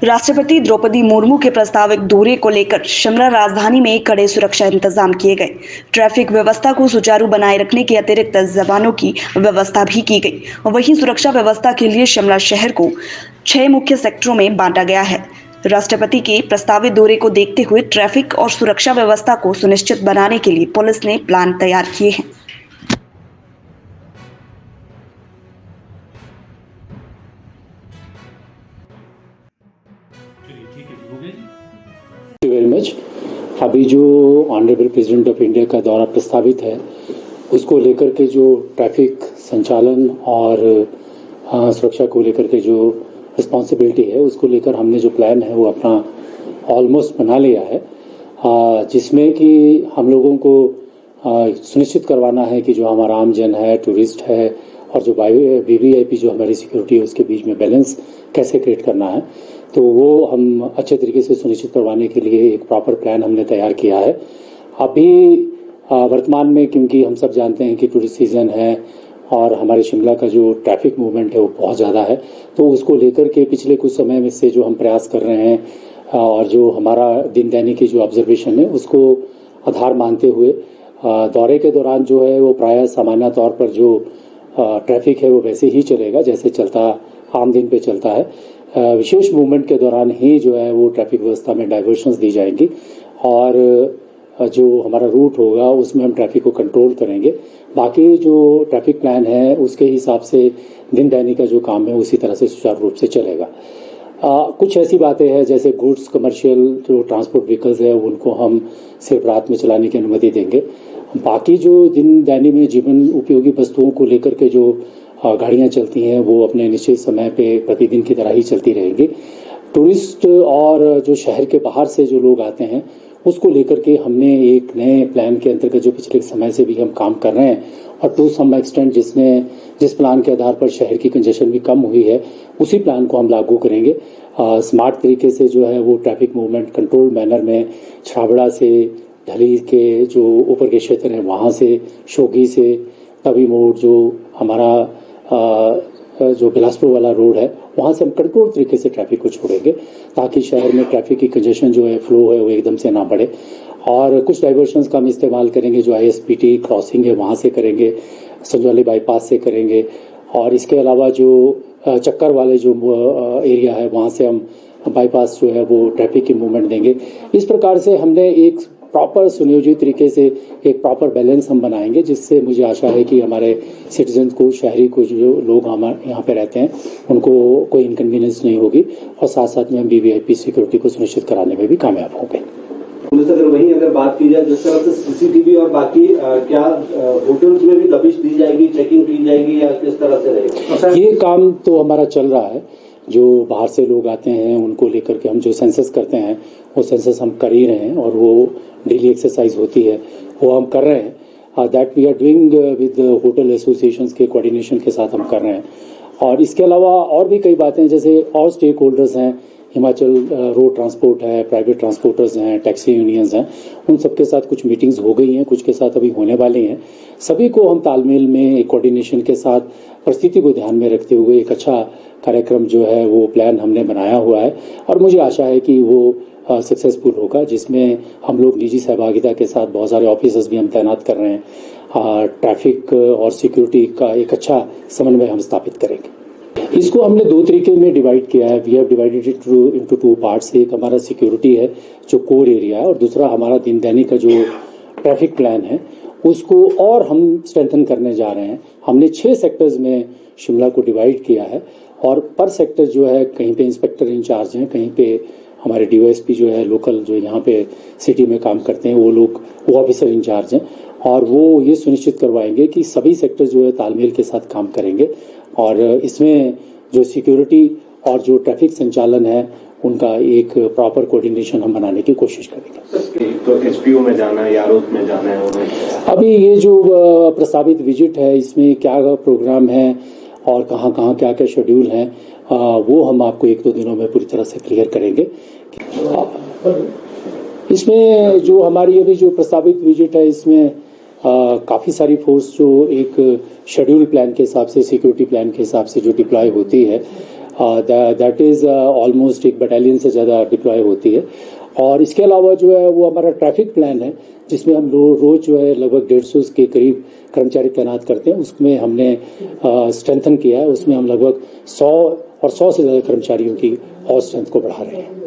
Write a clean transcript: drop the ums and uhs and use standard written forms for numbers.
राष्ट्रपति द्रौपदी मुर्मू के प्रस्तावित दौरे को लेकर शिमला राजधानी में कड़े सुरक्षा इंतजाम किए गए। ट्रैफिक व्यवस्था को सुचारू बनाए रखने के अतिरिक्त जवानों की व्यवस्था भी की गई। वहीं सुरक्षा व्यवस्था के लिए शिमला शहर को 6 मुख्य सेक्टरों में बांटा गया है। राष्ट्रपति के प्रस्तावित दौरे को देखते हुए ट्रैफिक और सुरक्षा व्यवस्था को सुनिश्चित बनाने के लिए पुलिस ने प्लान तैयार किए हैं। Very much. अभी जो ऑनरेबल प्रेसिडेंट ऑफ इंडिया का दौरा प्रस्तावित है उसको लेकर के जो ट्रैफिक संचालन और सुरक्षा को लेकर के जो रिस्पॉन्सिबिलिटी है उसको लेकर हमने जो प्लान है वो अपना ऑलमोस्ट बना लिया है, जिसमें कि हम लोगों को सुनिश्चित करवाना है कि जो हमारा आम जन है, टूरिस्ट है और जो वीवीआईपी जो हमारी सिक्योरिटी है उसके बीच में बैलेंस कैसे क्रिएट करना है, तो वो हम अच्छे तरीके से सुनिश्चित करवाने के लिए एक प्रॉपर प्लान हमने तैयार किया है। अभी वर्तमान में क्योंकि हम सब जानते हैं कि टूरिस्ट सीजन है और हमारे शिमला का जो ट्रैफिक मूवमेंट है वो बहुत ज़्यादा है, तो उसको लेकर के पिछले कुछ समय में से जो हम प्रयास कर रहे हैं और जो हमारा दिन दैनिक की जो ऑब्जर्वेशन है उसको आधार मानते हुए दौरे के दौरान जो है वो प्रायः सामान्य तौर पर जो ट्रैफिक है वो वैसे ही चलेगा जैसे चलता आम दिन पे चलता है। विशेष मूवमेंट के दौरान ही जो है वो ट्रैफिक व्यवस्था में डाइवर्शंस दी जाएंगी और जो हमारा रूट होगा उसमें हम ट्रैफिक को कंट्रोल करेंगे। बाकी जो ट्रैफिक प्लान है उसके हिसाब से दिन दैनिक का जो काम है उसी तरह से सुचारू रूप से चलेगा। कुछ ऐसी बातें हैं जैसे गुड्स कमर्शियल जो ट्रांसपोर्ट व्हीकल्स है उनको हम सिर्फ रात में चलाने की अनुमति देंगे। बाकी जो दिन दैनिक में जीवन उपयोगी वस्तुओं को लेकर के जो गाड़ियां चलती हैं वो अपने निश्चित समय पे प्रतिदिन की तरह ही चलती रहेंगी। टूरिस्ट और जो शहर के बाहर से जो लोग आते हैं उसको लेकर के हमने एक नए प्लान के अंतर्गत जो पिछले समय से भी हम काम कर रहे हैं और टू सम एक्सटेंट जिस प्लान के आधार पर शहर की कंजेशन भी कम हुई है उसी प्लान को हम लागू करेंगे। स्मार्ट तरीके से जो है वो ट्रैफिक मूवमेंट कंट्रोल मैनर में छाबड़ा से ढली के जो ऊपर के क्षेत्र हैं वहाँ से शोगी से तवी मोड़ जो हमारा जो बिलासपुर वाला रोड है वहाँ से हम कंट्रोल तरीके से ट्रैफिक को छोड़ेंगे ताकि शहर में ट्रैफिक की कंजेशन जो है फ्लो है वो एकदम से ना बढ़े। और कुछ डाइवर्शंस का हम इस्तेमाल करेंगे, जो ISPT क्रॉसिंग है वहाँ से करेंगे, संजौली बाईपास से करेंगे और इसके अलावा जो चक्कर वाले जो एरिया है वहाँ से हम बाईपास जो है वो ट्रैफिक की मूवमेंट देंगे। इस प्रकार से हमने एक प्रॉपर सुनियोजित तरीके से एक प्रॉपर बैलेंस हम बनाएंगे जिससे मुझे आशा है कि हमारे सिटीजन को, शहरी को, जो लोग हमारे यहाँ पे रहते हैं उनको कोई इनकन्वीनियंस नहीं होगी और साथ साथ में हम वीवीआईपी सिक्योरिटी को सुनिश्चित कराने में भी कामयाब होंगे। अगर बात की जाए जिस तरह से CCTV और बाकी क्या होटल्स में भी दबिश दी जाएगी, चेकिंग की जाएगी या किस तरह से रहेगा? ये काम तो हमारा चल रहा है। जो बाहर से लोग आते हैं उनको लेकर के हम जो सेंसस करते हैं वो सेंसस हम कर ही रहे हैं और वो डेली एक्सरसाइज होती है वो हम कर रहे हैं। That we are doing with hotel associations के कोऑर्डिनेशन के साथ हम कर रहे हैं। और इसके अलावा और भी कई बातें जैसे और स्टेक होल्डर्स हैं, हिमाचल रोड ट्रांसपोर्ट है, प्राइवेट ट्रांसपोर्टर्स हैं, टैक्सी यूनियंस हैं, उन सबके साथ कुछ मीटिंग्स हो गई हैं, कुछ के साथ अभी होने वाली हैं। सभी को हम तालमेल में एक कोऑर्डिनेशन के साथ परिस्थिति को ध्यान में रखते हुए एक अच्छा कार्यक्रम जो है वो प्लान हमने बनाया हुआ है और मुझे आशा है कि वो सक्सेसफुल होगा, जिसमें हम लोग निजी सहभागिता के साथ बहुत सारे ऑफिसर्स भी हम तैनात कर रहे हैं। ट्रैफिक और सिक्योरिटी का एक अच्छा समन्वय हम स्थापित करेंगे। इसको हमने 2 तरीके में डिवाइड किया है। We have divided it into 2 parts. एक हमारा सिक्योरिटी है जो कोर एरिया है और दूसरा हमारा दिन दैनिक का जो ट्रैफिक प्लान है उसको और हम स्ट्रेंथन करने जा रहे हैं। हमने 6 सेक्टर्स में शिमला को डिवाइड किया है और पर सेक्टर जो है कहीं पे इंस्पेक्टर इंचार्ज हैं, कहीं पे हमारे DOSP जो है लोकल जो यहाँ पे सिटी में काम करते हैं वो ऑफिसर इंचार्ज हैं और वो ये सुनिश्चित करवाएंगे कि सभी सेक्टर जो है तालमेल के साथ काम करेंगे और इसमें जो सिक्योरिटी और जो ट्रैफिक संचालन है उनका एक प्रॉपर कोऑर्डिनेशन हम बनाने की कोशिश करेंगे। तो HPO में जाना है, यारोद में जाना है, अभी ये जो प्रस्तावित विजिट है इसमें क्या प्रोग्राम है और कहाँ क्या शेड्यूल है वो हम आपको 1-2 दिनों में पूरी तरह से क्लियर करेंगे। इसमें जो हमारी अभी जो प्रस्तावित विजिट है इसमें काफ़ी सारी फोर्स जो एक शेड्यूल प्लान के हिसाब से, सिक्योरिटी प्लान के हिसाब से जो डिप्लॉय होती है दैट इज़ ऑलमोस्ट एक बटालियन से ज़्यादा डिप्लॉय होती है। और इसके अलावा जो है वो हमारा ट्रैफिक प्लान है, जिसमें हम रोज जो है लगभग 150 के करीब कर्मचारी तैनात करते हैं। उसमें हमने स्ट्रेंथन किया है, उसमें हम लगभग 100 से ज़्यादा कर्मचारियों की और स्ट्रेंथ को बढ़ा रहे हैं।